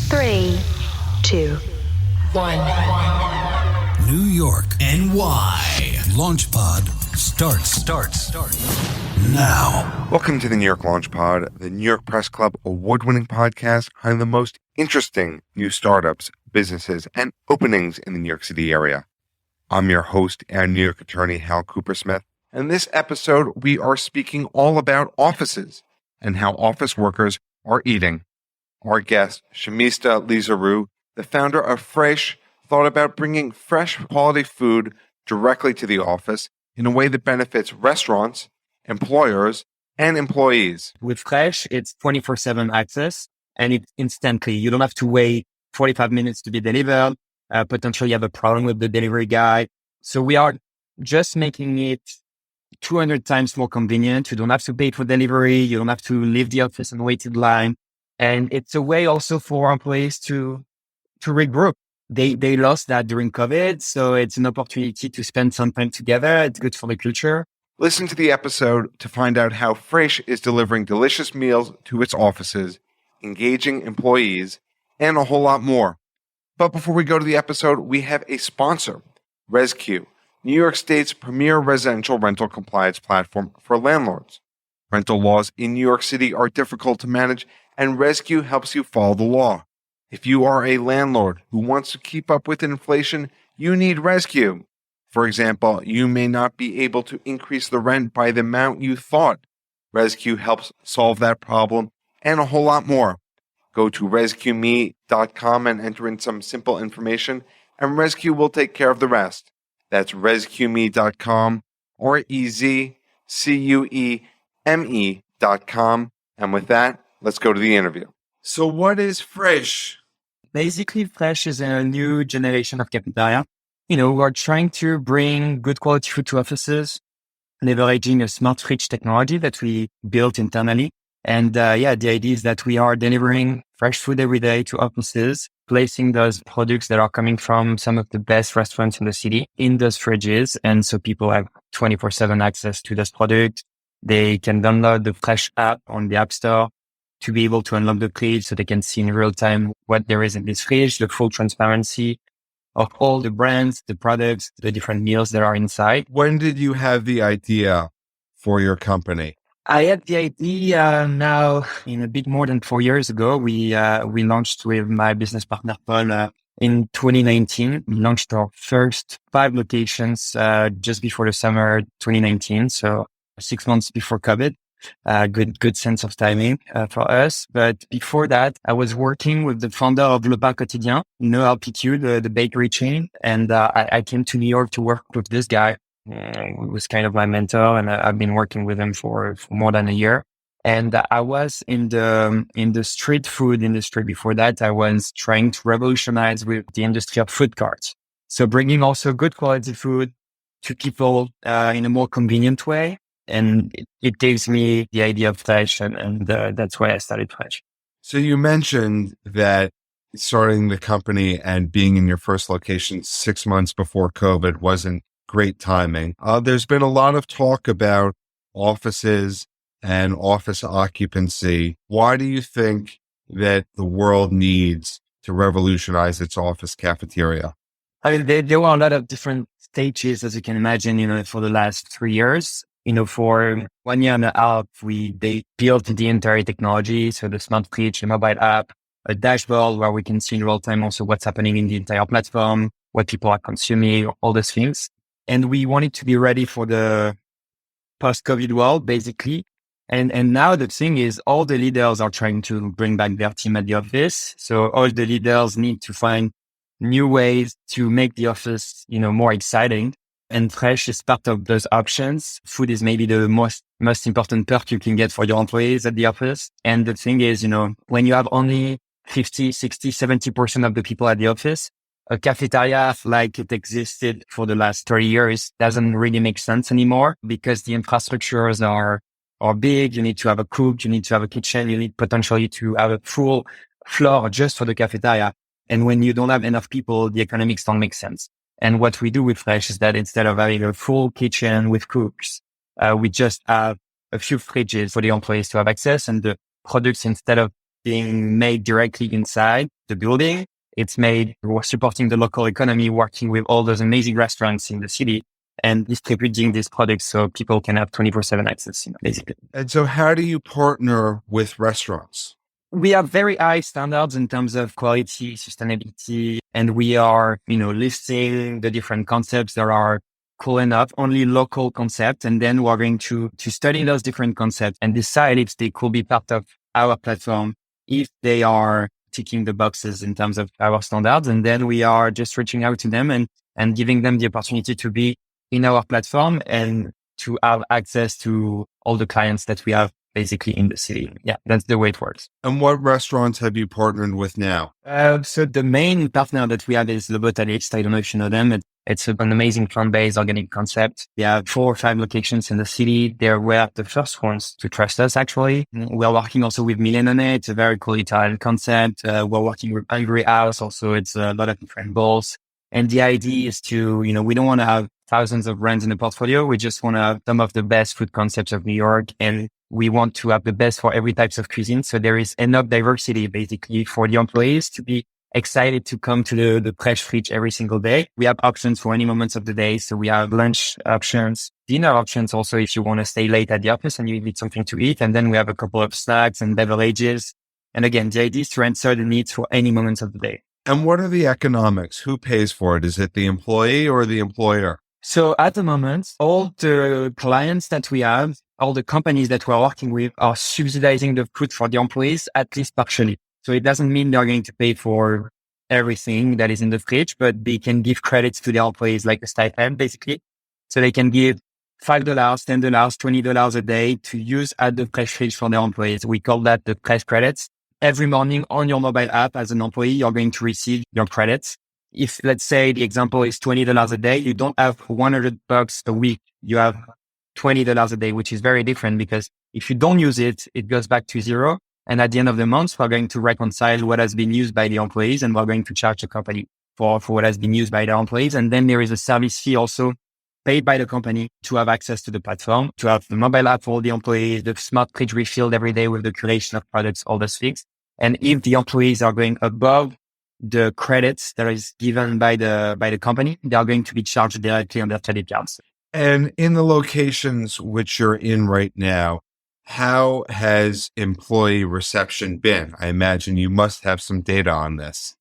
3, 2, 1. New York, NY. LaunchPod starts now. Welcome to the New York LaunchPod, the New York Press Club award-winning podcast highlighting the most interesting new startups, businesses, and openings in the New York City area. I'm your host and New York attorney, Hal Cooper-Smith. In this episode, we are speaking all about offices and how office workers are eating. Our guest, Tximista Lizarazu, the founder of Fraîche, thought about bringing fresh, quality food directly to the office in a way that benefits restaurants, employers, and employees. With Frache, it's 24/7 access, and it's instantly. You don't have to wait 45 minutes to be delivered. Potentially you have a problem with the delivery guy. So we are just making it 200 times more convenient. You don't have to pay for delivery. You don't have to leave the office and wait in line. And it's a way also for employees to regroup. They lost that during COVID. So it's an opportunity to spend some time together. It's good for the culture. Listen to the episode to find out how Fraîche is delivering delicious meals to its offices, engaging employees, and a whole lot more. But before we go to the episode, we have a sponsor, ResQ, New York State's premier residential rental compliance platform for landlords. Rental laws in New York City are difficult to manage, and ResQ helps you follow the law. If you are a landlord who wants to keep up with inflation, you need ResQ. For example, you may not be able to increase the rent by the amount you thought. ResQ helps solve that problem and a whole lot more. Go to resqme.com and enter in some simple information, and ResQ will take care of the rest. That's resqme.com or EZCUEME.com. And with that, let's go to the interview. So what is Fraîche? Basically, Frache is a new generation of cafeteria. We're trying to bring good quality food to offices, leveraging a smart fridge technology that we built internally. And the idea is that we are delivering fresh food every day to offices, placing those products that are coming from some of the best restaurants in the city in those fridges. And so people have 24/7 access to those products. They can download the Frache app on the App Store to be able to unlock the fridge so they can see in real time what there is in this fridge, the full transparency of all the brands, the products, the different meals that are inside. When did you have the idea for your company? I had the idea now a bit more than 4 years ago. We launched with my business partner, Paul, in 2019. We launched our first 5 locations just before the summer 2019. So 6 months before COVID. Good sense of timing for us. But before that, I was working with the founder of Le Pain Quotidien, LPQ, the bakery chain. And I came to New York to work with this guy. He was kind of my mentor, and I've been working with him for more than a year. And I was in the street food industry. Before that, I was trying to revolutionize with the industry of food carts. So bringing also good quality food to people in a more convenient way. And it gives me the idea of Fraîche, and that's why I started Fraîche. So you mentioned that starting the company and being in your first location 6 months before COVID wasn't great timing. There's been a lot of talk about offices and office occupancy. Why do you think that the world needs to revolutionize its office cafeteria? I mean, there were a lot of different stages, as you can imagine, for the last 3 years. For 1 year and a half, they built the entire technology. So the smart fridge, the mobile app, a dashboard where we can see in real time also what's happening in the entire platform, what people are consuming, all those things. And we wanted to be ready for the post-COVID world, basically. And now the thing is, all the leaders are trying to bring back their team at the office. So all the leaders need to find new ways to make the office, more exciting. And Fraîche is part of those options. Food is maybe the most important perk you can get for your employees at the office. And the thing is, when you have only 50, 60, 70% of the people at the office, a cafeteria like it existed for the last 30 years doesn't really make sense anymore because the infrastructures are big. You need to have a cook, you need to have a kitchen, you need potentially to have a full floor just for the cafeteria. And when you don't have enough people, the economics don't make sense. And what we do with Fraîche is that instead of having a full kitchen with cooks, we just have a few fridges for the employees to have access, and the products, instead of being made directly inside the building. It's made, we're supporting the local economy, working with all those amazing restaurants in the city and distributing these products so people can have 24/7 access, basically. And so how do you partner with restaurants? We have very high standards in terms of quality, sustainability, and we are, listing the different concepts that are cool enough, only local concepts. And then we're going to study those different concepts and decide if they could be part of our platform, if they are ticking the boxes in terms of our standards. And then we are just reaching out to them and giving them the opportunity to be in our platform and to have access to all the clients that we have basically in the city. Yeah, that's the way it works. And what restaurants have you partnered with now? So the main partner that we have is Le Botanist. I don't know if you know them. It's an amazing plant-based organic concept. They have 4 or 5 locations in the city. They were the first ones to trust us, actually. We're working also with Millenone. It's a very cool Italian concept. We're working with Hungry House. Also, it's a lot of different bowls. And the idea is to, we don't want to have thousands of brands in the portfolio. We just want to have some of the best food concepts of New York. And we want to have the best for every types of cuisine. So there is enough diversity basically for the employees to be excited to come to the Fraîche every single day. We have options for any moments of the day. So we have lunch options, dinner options also if you want to stay late at the office and you need something to eat. And then we have a couple of snacks and beverages. And again, the idea is to answer the needs for any moments of the day. And what are the economics? Who pays for it? Is it the employee or the employer? So at the moment, all the clients that we have, all the companies that we're working with are subsidizing the food for the employees, at least partially. So it doesn't mean they're going to pay for everything that is in the fridge, but they can give credits to their employees like a stipend, basically. So they can give $5, $10, $20 a day to use at the Fraîche fridge for their employees. We call that the Fraîche credits. Every morning on your mobile app as an employee, you're going to receive your credits. If let's say the example is $20 a day, you don't have $100 a week. You have $20 a day, which is very different because if you don't use it, it goes back to zero. And at the end of the month, we're going to reconcile what has been used by the employees and we're going to charge the company for what has been used by the employees. And then there is a service fee also paid by the company to have access to the platform, to have the mobile app for all the employees, the smart fridge refilled every day with the curation of products, all those things. And if the employees are going above the credits that is given by the company, they are going to be charged directly on their credit cards. And in the locations which you're in right now, how has employee reception been? I imagine you must have some data on this.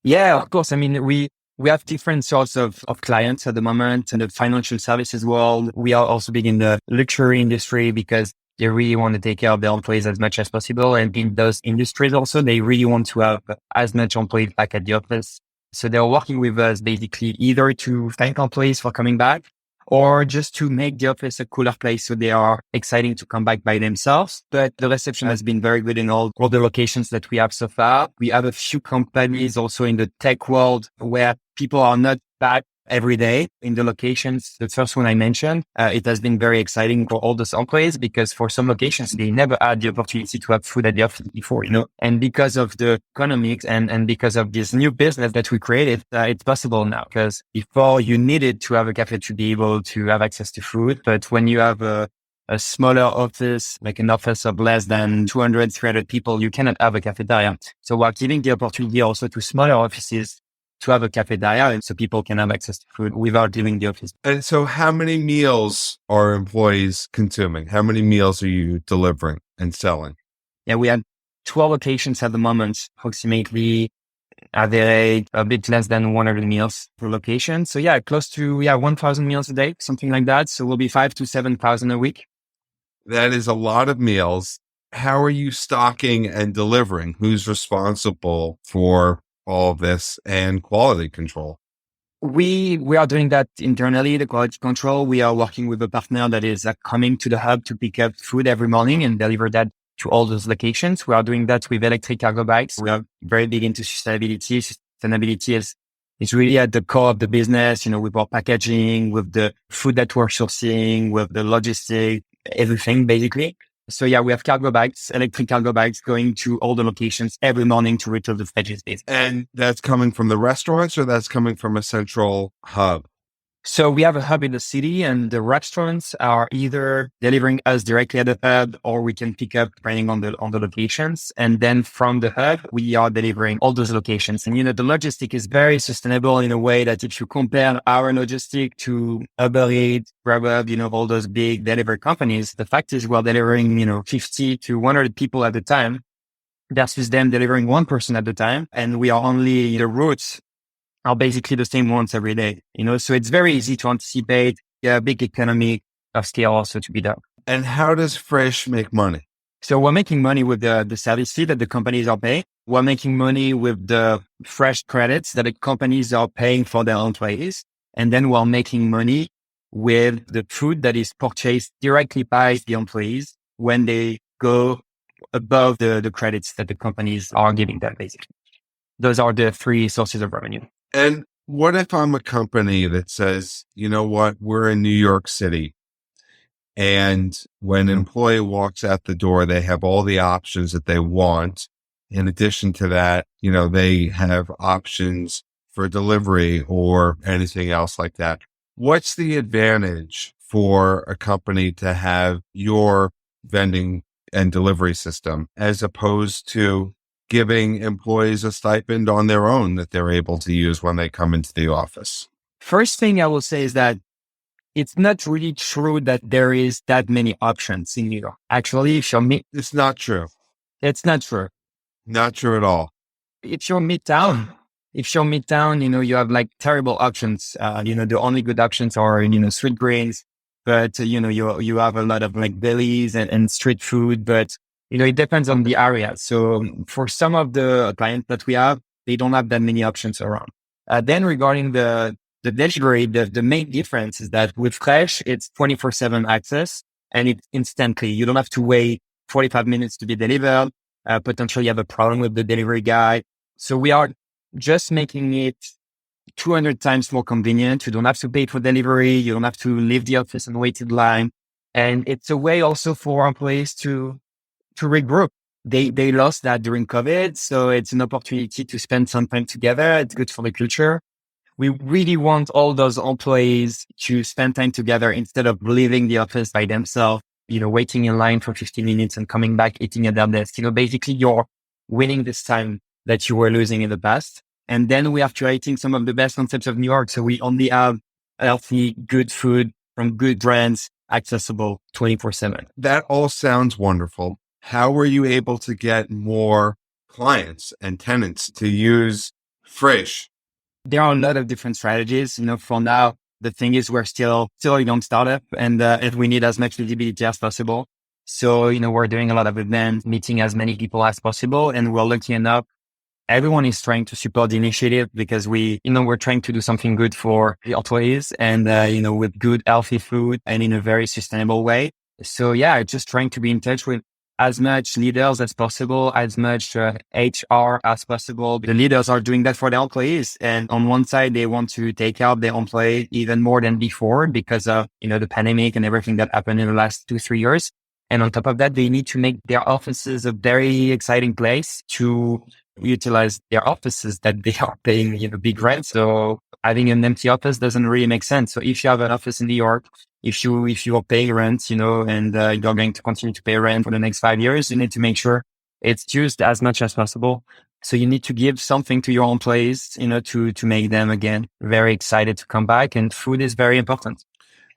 Yeah, of course. I mean, we have different sorts of clients at the moment in the financial services world. We are also big in the luxury industry because they really want to take care of their employees as much as possible. And in those industries also, they really want to have as much employees back at the office. So they're working with us basically either to thank employees for coming back or just to make the office a cooler place. So they are exciting to come back by themselves. But the reception has been very good in all the locations that we have so far. We have a few companies also in the tech world where people are not back every day in the locations. The first one I mentioned, it has been very exciting for all those employees because for some locations, they never had the opportunity to have food at the office before, and because of the economics and because of this new business that we created, it's possible now because before you needed to have a cafe to be able to have access to food. But when you have a smaller office, like an office of less than 200, 300 people, you cannot have a cafeteria. So we're giving the opportunity also to smaller offices to have a cafeteria and so people can have access to food without leaving the office. And so how many meals are employees consuming? How many meals are you delivering and selling? Yeah, we have 12 locations at the moment, approximately average a bit less than 100 meals per location. So yeah, close to 1,000 meals a day, something like that. So we'll be 5,000 to 7,000 a week. That is a lot of meals. How are you stocking and delivering? Who's responsible for all of this and quality control? We are doing that internally, the quality control. We are working with a partner that is coming to the hub to pick up food every morning and deliver that to all those locations. We are doing that with electric cargo bikes. We are very big into sustainability. Sustainability is really at the core of the business, with our packaging, with the food that we're sourcing, with the logistics, everything basically. So yeah, we have cargo bikes, electric cargo bikes going to all the locations every morning to refill the fridges. And that's coming from the restaurants or that's coming from a central hub? So we have a hub in the city, and the restaurants are either delivering us directly at the hub, or we can pick up depending on the locations. And then from the hub, we are delivering all those locations. And, the logistic is very sustainable in a way that if you compare our logistic to Uber Eats, Grubhub, all those big delivery companies, the fact is we're delivering, 50 to 100 people at a time versus them delivering one person at a time. And we are only the routes are basically the same ones every day, so it's very easy to anticipate. Yeah, big economy of scale also to be done. And how does Fraîche make money? So we're making money with the service fee that the companies are paying. We're making money with the fresh credits that the companies are paying for their employees. And then we're making money with the food that is purchased directly by the employees when they go above the credits that the companies are giving them, basically. Those are the three sources of revenue. And what if I'm a company that says, you know what, we're in New York City, and when an employee walks out the door, they have all the options that they want. In addition to that, they have options for delivery or anything else like that. What's the advantage for a company to have your vending and delivery system as opposed to giving employees a stipend on their own that they're able to use when they come into the office? First thing I will say is that it's not really true that there is that many options in New York. Actually, it's not true. It's not true. Not true at all. If you're midtown, you have like terrible options. The only good options are, sweet greens, but you have a lot of like delis and street food, but it depends on the area. So for some of the clients that we have, they don't have that many options around. Then regarding the delivery, the main difference is that with Fraîche, it's 24/7 access, and it's instantly. You don't have to wait 45 minutes to be delivered. Potentially you have a problem with the delivery guy. So we are just making it 200 times more convenient. You don't have to pay for delivery. You don't have to leave the office and wait in line. And it's a way also for employees to regroup. They lost that during COVID. So it's an opportunity to spend some time together. It's good for the culture. We really want all those employees to spend time together instead of leaving the office by themselves, waiting in line for 15 minutes and coming back, eating at their desk. Basically you're winning this time that you were losing in the past. And then we are creating some of the best concepts of New York. So we only have healthy, good food from good brands, accessible 24/7. That all sounds wonderful. How were you able to get more clients and tenants to use Fraîche? There are a lot of different strategies. For now, the thing is we're still a young startup, and we need as much visibility as possible. So, we're doing a lot of events, meeting as many people as possible, and we're lucky enough. Everyone is trying to support the initiative because we're trying to do something good for the employees and, with good, healthy food and in a very sustainable way. So yeah, just trying to be in touch with as much leaders as possible, as much HR as possible. The leaders are doing that for their employees. And on one side, they want to take out their employees even more than before because of, the pandemic and everything that happened in the last 2-3 years. And on top of that, they need to make their offices a very exciting place to utilize their offices that they are paying, big rent. So having an empty office doesn't really make sense. So if you have an office in New York, if you are paying rent, and you're going to continue to pay rent for the next 5 years, you need to make sure it's used as much as possible. So you need to give something to your employees, to make them again very excited to come back. And food is very important.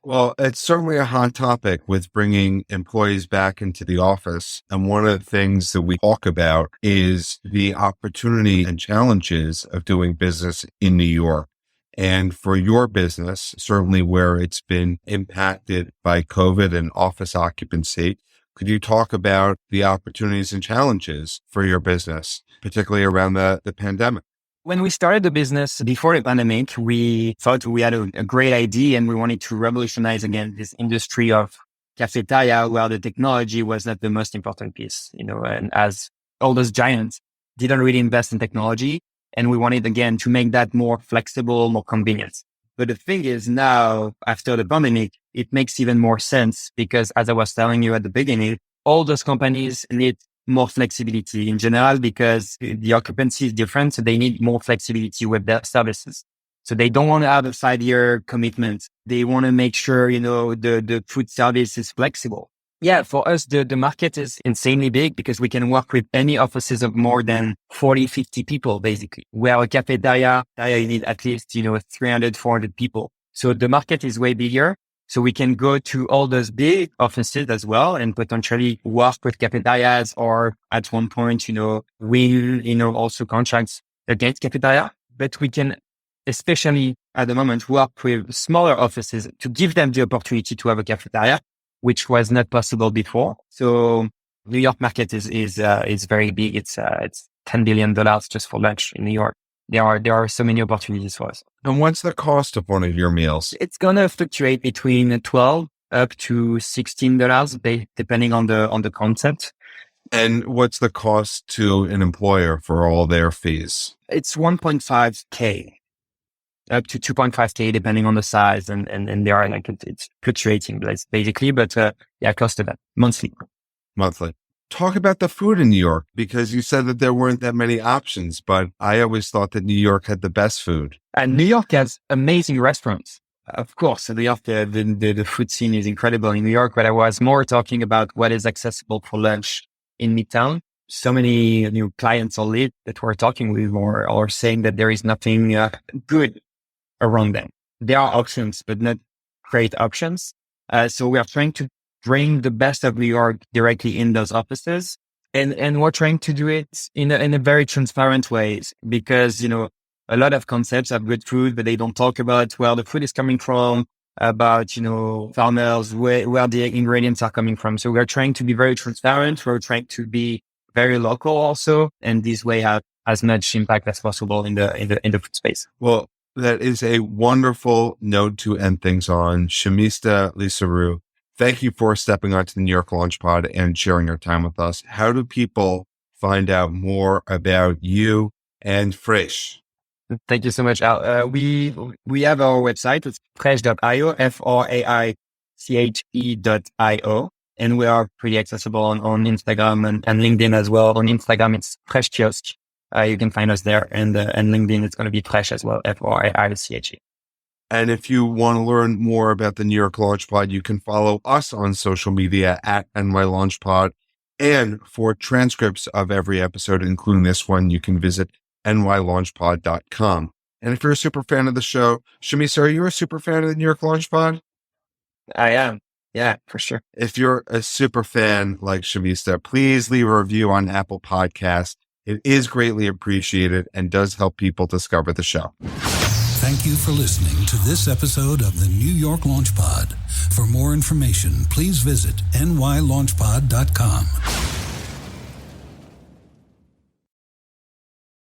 Well, it's certainly a hot topic with bringing employees back into the office. And one of the things that we talk about is the opportunity and challenges of doing business in New York. And for your business, certainly where it's been impacted by COVID and office occupancy, could you talk about the opportunities and challenges for your business, particularly around the pandemic? When we started the business before the pandemic, we thought we had a great idea and we wanted to revolutionize again this industry of cafeteria where the technology was not the most important piece, and as all those giants didn't really invest in technology. And we wanted again to make that more flexible, more convenient. But the thing is now, after the pandemic, it makes even more sense because as I was telling you at the beginning, all those companies need more flexibility in general because the occupancy is different. So they need more flexibility with their services. So they don't want to have a 5-year commitment. They want to make sure, the food service is flexible. Yeah, for us, the market is insanely big because we can work with any offices of more than 40, 50 people, basically. Where a cafeteria, you need at least, 300, 400 people. So the market is way bigger. So we can go to all those big offices as well and potentially work with cafeterias or at one point, win, also contracts against cafeteria. But we can, especially at the moment, work with smaller offices to give them the opportunity to have a cafeteria, which was not possible before. So New York market is very big. It's $10 billion just for lunch in New York. There are so many opportunities for us. And what's the cost of one of your meals? It's gonna fluctuate between $12 up to $16, depending on the concept. And what's the cost to an employer for all their fees? It's 1.5K up to 2.5K, depending on the size. And they are it's fluctuating basically, but cost of that monthly. Talk about the food in New York, because you said that there weren't that many options, but I always thought that New York had the best food. And New York has amazing restaurants. Of course, New York, the food scene is incredible in New York, but I was more talking about what is accessible for lunch in Midtown. So many new clients or leads that we're talking with are saying that there is nothing good around them. There are options, but not great options. So we are trying to bring the best of New York directly in those offices. And we're trying to do it in a very transparent ways, because, a lot of concepts have good food, but they don't talk about where the food is coming from, about, farmers, where the ingredients are coming from. So we're trying to be very transparent. We're trying to be very local also, and this way have as much impact as possible in the food space. Well, that is a wonderful note to end things on. Tximista, Lizarazu, thank you for stepping onto the New York Launchpad and sharing your time with us. How do people find out more about you and Fraîche? Thank you so much, Al. We have our website. It's frache.io, FRAICHE.io. And we are pretty accessible on Instagram and LinkedIn as well. On Instagram, it's Fraîche Kiosk. You can find us there. And LinkedIn, it's going to be Fraîche as well, FRAICHE. And if you want to learn more about the New York Launchpad, you can follow us on social media at NY Launchpad. And for transcripts of every episode, including this one, you can visit nylaunchpad.com. And if you're a super fan of the show, Tximista, are you a super fan of the New York Launchpad? I am. Yeah, for sure. If you're a super fan like Tximista, please leave a review on Apple Podcasts. It is greatly appreciated and does help people discover the show. Thank you for listening to this episode of the New York Launchpad. For more information, please visit nylaunchpad.com.